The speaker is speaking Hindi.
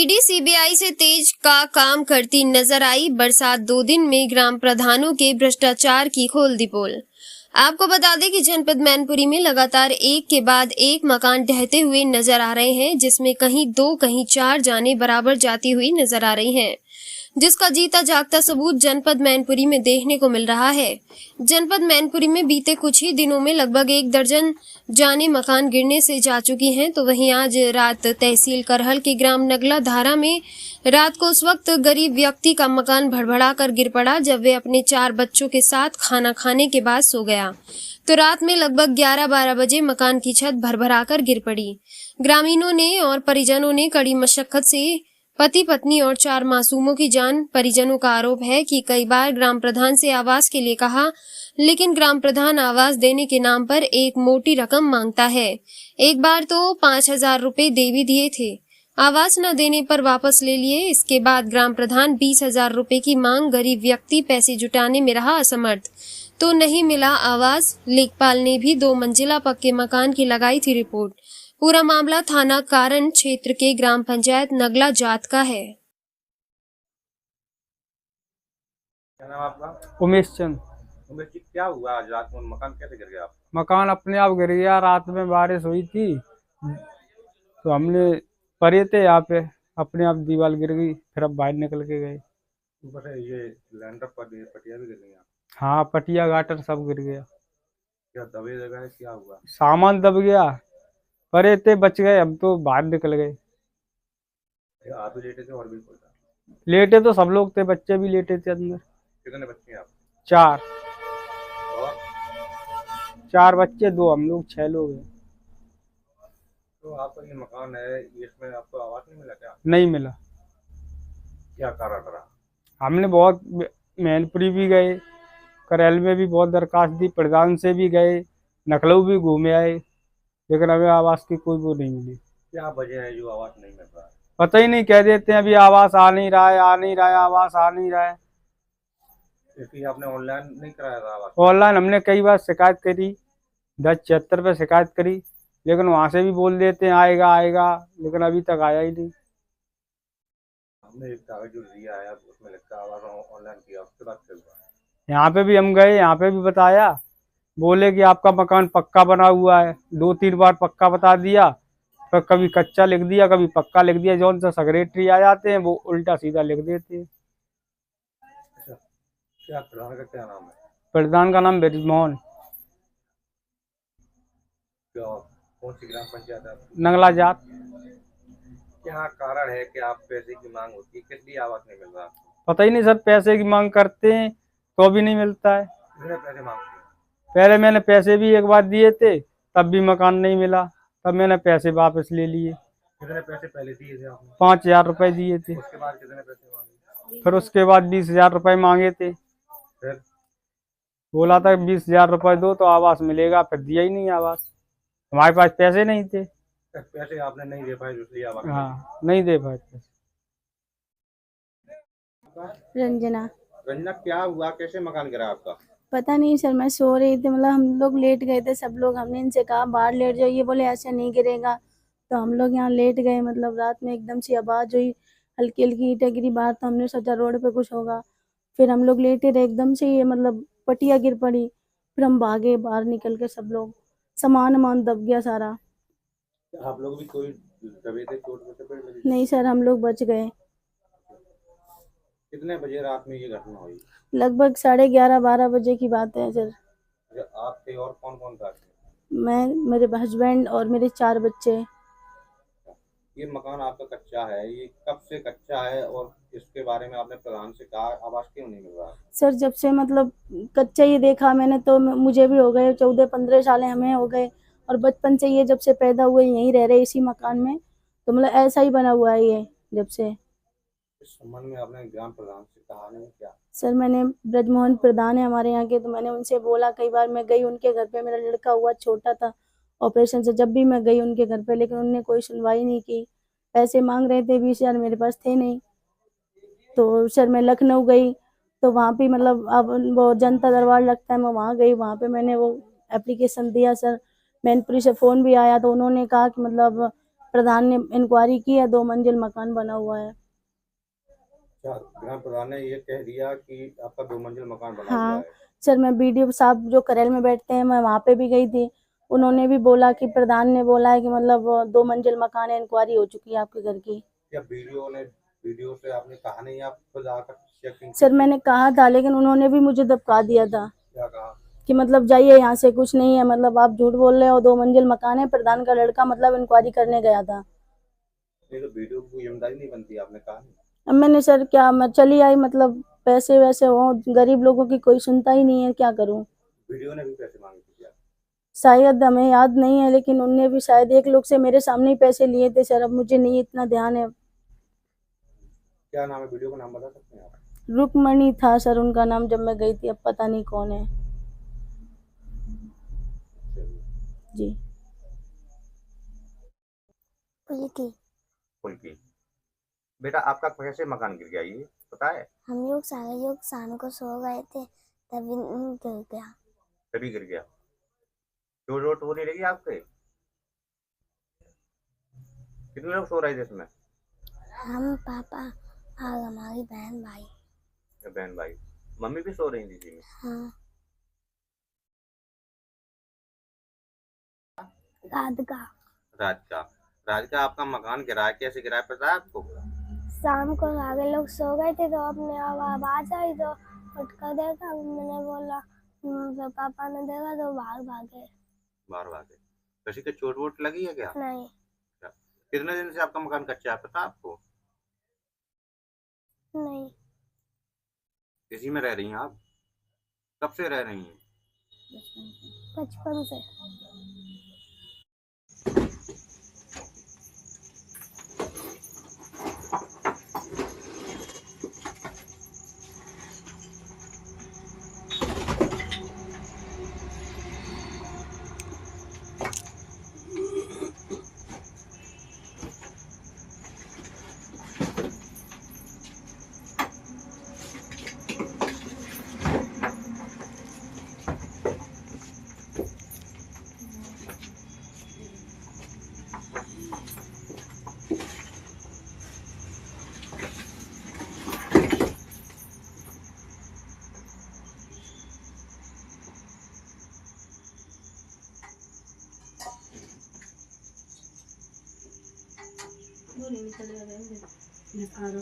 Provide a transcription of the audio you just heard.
ईडी सीबीआई से तेज का काम करती नजर आई। बरसात 2 दिन में ग्राम प्रधानों के भ्रष्टाचार की खोल दी पोल। आपको बता दें कि जनपद मैनपुरी में लगातार एक के बाद एक मकान ढहते हुए नजर आ रहे हैं, जिसमें कहीं 2 कहीं 4 जाने बराबर जाती हुई नजर आ रही हैं, जिसका जीता जागता सबूत जनपद मैनपुरी में देखने को मिल रहा है। जनपद मैनपुरी में बीते कुछ ही दिनों में लगभग 1 दर्जन जाने मकान गिरने से जा चुकी हैं, तो वहीं आज रात तहसील करहल के ग्राम नगला धारा में रात को उस वक्त गरीब व्यक्ति का मकान भड़भड़ा कर गिर पड़ा जब वे अपने 4 बच्चों के साथ खाना खाने के बाद सो गया, तो रात में लगभग 11-12 बजे मकान की छत भरभरा कर गिर पड़ी। ग्रामीणों ने और परिजनों ने कड़ी मशक्कत से पति पत्नी और 4 मासूमों की जान। परिजनों का आरोप है कि कई बार ग्राम प्रधान से आवास के लिए कहा, लेकिन ग्राम प्रधान आवास देने के नाम पर एक मोटी रकम मांगता है। एक बार तो 5,000 रुपए दे भी दिए थे, आवास न देने पर वापस ले लिए। इसके बाद ग्राम प्रधान 20,000 रुपए की मांग। गरीब व्यक्ति पैसे जुटाने में रहा असमर्थ, तो नहीं मिला आवास। लेखपाल ने भी 2 मंजिला पक्के मकान की लगाई थी रिपोर्ट। पूरा मामला थाना कारण क्षेत्र के ग्राम पंचायत नगला जात का है। क्या नाम आपका? उमेश चंद। उमेश जी, क्या हुआ आज रात में? मकान कैसे गिर गया आपका? मकान अपने आप गिर गया। रात में बारिश हुई थी तो हमने परे थे यहाँ पे, अपने आप दीवार गिर गई, फिर अब बाहर निकल के गए। ऊपर से ये लैंडर पटिया भी गिर गई आप? हाँ, पटिया गाटर सब गिर गया। क्या दबे जगह है? क्या हुआ? सामान दब गया। परे थे, बच गए, हम तो बाहर निकल गए। आप भी लेटे थे और भी कोई था? लेटे तो सब लोग थे, बच्चे भी लेटे थे अंदर। कितने बच्चे हैं आप? 4 और 4 बच्चे, 2 हम लोग, 6 लोग हैं। तो आपका ये मकान है, इसमें आपको आवास नहीं मिला क्या? नहीं मिला। क्या कारण रहा? हमने बहुत मैनपुरी भी गए, करैल में भी बहुत दरखास्त दी, प्रधान से भी गए, नखलऊ भी घूमे आए, लेकिन हमें आवास की कोई वो नहीं मिली। क्या वजह है जो आवास नहीं मिल रहा है? पता ही नहीं, कह देते हैं अभी आवास आ नहीं रहा है, आ नहीं रहा है, आवास आ नहीं रहा है। इसलिए आपने ऑनलाइन नहीं कराया था आवास? ऑनलाइन हमने कई बार शिकायत करी, 1076 पे शिकायत करी, लेकिन वहां से भी बोल देते हैं आएगा आएगा, लेकिन अभी तक आया ही नहीं। हमने एक कागज जो दिया है उसमें लिखा आवास ऑनलाइन किया, उसके बाद चल रहा है। यहाँ पे भी हम गए, यहाँ पे भी बताया, बोले कि आपका मकान पक्का बना हुआ है। 2-3 बार पक्का बता दिया, पर कभी कच्चा लिख दिया, कभी पक्का लिख दिया। जौन सा सेक्रेटरी आ जाते हैं वो उल्टा सीधा लिख देते हैं। अच्छा, क्या प्रधान का क्या नाम है? प्रधान का नाम ब्रजमोहन। कौन सी ग्राम पंचायत है? नगला जात। क्या कारण है कि आप पैसे की मांग होती है, किस लिए आवास नहीं मिल रहा? पता ही नहीं सर, पैसे की मांग करते हैं तो भी नहीं मिलता है। कितने पैसे मांगते हैं? पहले मैंने पैसे भी एक बार दिए थे, तब भी मकान नहीं मिला, तब मैंने पैसे वापस ले लिए। कितने पैसे पहले दिए थे आपने? 5,000 रुपए दिए थे। उसके बाद कितने पैसे मांगे? फिर उसके बाद 20,000 रुपए मांगे थे। फिर बोला था 20,000 रुपए दो तो आवास मिलेगा, फिर दिया ही नहीं आवास। हमारे पास पैसे नहीं थे। पैसे आपने नहीं दे पाए इसलिए आवास नहीं हाँ, नहीं दे पाए पैसे। मिला। रंजना। रंजना, क्या हुआ? कैसे मकान गिरा आपका? पता नहीं सर, मैं सो रही थी, मतलब हम लोग लेट गए थे सब लोग। हमने इनसे कहा बाहर लेट जाओ, ये बोले ऐसा नहीं गिरेगा, तो हम लोग यहाँ लेट गए। मतलब रात में एकदम से आवाज़ हुई, हल्की हल्की ईंटें गिरी बाहर, तो हमने सोचा रोड पे कुछ होगा। फिर हम लोग लेटे रहे, एकदम से ये मतलब पटिया गिर पड़ी। फिर हम भागे बाहर निकल के, सब लोग सामान वामान दब गया सारा। आप लोग भी कोई दबे थे? चोट में चपेट लगी? नहीं सर, हम लोग बच गए। कितने बजे रात में ये घटना हुई? लगभग 11:30-12 बजे की बात है सर। अच्छा, आप थे और कौन कौन था? मैं, मेरे हस्बैंड और मेरे 4 बच्चे। ये मकान आपका कच्चा है, ये कब से कच्चा है और इसके बारे में आपने प्रधान से कहा आवास क्यों नहीं मिल रहा? सर जब से मतलब कच्चा ये देखा मैंने, तो मुझे भी हो गए 14-15 साल हमें हो गए, और बचपन से ये जब से पैदा हुए यहीं रह रहे इसी मकान में, तो मतलब ऐसा ही बना हुआ है ये जब से। इस संबंध में आपने ग्राम प्रधान से कहा नहीं क्या? सर मैंने, ब्रजमोहन प्रधान है हमारे यहाँ के, तो मैंने उनसे बोला कई बार। मैं गई उनके घर पे, मेरा लड़का हुआ छोटा था ऑपरेशन से, जब भी मैं गई उनके घर पे, लेकिन उनने कोई सुनवाई नहीं की। पैसे मांग रहे थे, 20,000 मेरे पास थे नहीं। तो सर मैं लखनऊ गई, तो वहाँ पे मतलब अब वो जनता दरबार लगता है, मैं वहाँ गई, वहाँ पे मैंने वो एप्लीकेशन दिया। सर मैनपुरी से फ़ोन भी आया, तो उन्होंने कहा कि मतलब प्रधान ने इंक्वायरी की है, 2 मंजिल मकान बना हुआ है। अच्छा, ग्राम प्रधान ने ये कह दिया कि आपका 2 मंजिल मकान बना हुआ हाँ है। सर, मैं बीडीओ साहब जो करेल में बैठते हैं, मैं वहाँ पे भी गई थी। उन्होंने भी बोला कि प्रधान ने बोला है कि मतलब 2 मंजिल मकान है, इंक्वायरी हो चुकी है आपके घर की। क्या वीडियो से आपने कहा नहीं, आप खुद आकर चेकिंग सर कीजिए? मैंने कहा था, लेकिन उन्होंने भी मुझे दबका दिया था क्या कहा? कि मतलब जाइए यहाँ से, कुछ नहीं है, मतलब आप झूठ बोल रहे हो, 2 मंजिल मकान है, प्रधान का लड़का मतलब इंक्वायरी करने गया था। नहीं तो वीडियो की जिम्मेदारी नहीं बनती, आपने कहा नहीं? अब मैंने सर क्या, मैं चली आई, मतलब पैसे वैसे हो, गरीब लोगों की कोई सुनता ही नहीं है, क्या करूं। वीडियो ने भी पैसे मांगे थे क्या? शायद हमें याद नहीं है, लेकिन उनने भी शायद एक लोग से मेरे सामने ही पैसे लिए थे सर, अब मुझे नहीं इतना ध्यान है। क्या नाम है वीडियो का, नाम बता सकते हैं आप? रुकमणी था सर उनका नाम, जब मैं गई थी, अब पता नहीं कौन है चलिए। जी। फुल्की, बेटा आपका कैसे मकान गिर गया ये पता है? हम लोग सारे लोग शाम को सो गए थे, तभी गिर गया। तभी गिर गया। चोट वोट होने लगी आपके? कितने लोग सो रहे थे इसमें? हम, पापा और हमारी बहन भाई। बहन भाई, मम्मी भी सो रही थी इसी में? हाँ। राधिका। राधिका आपका मकान गिरा है, कैसे गिरा है पता है आपको? शाम को सारे लोग सो गए थे, तो अपने आवाज आई तो उठ कर देखा, मैंने बोला, तो पापा ने देखा तो बाहर भागे। बाहर भागे? किसी के चोट वोट लगी है क्या? नहीं। क्या? कितने दिन से आपका मकान कच्चा है पता है आपको? नहीं। इसी में रह रही हैं आप? कब से रह रही हैं? बचपन से। निकल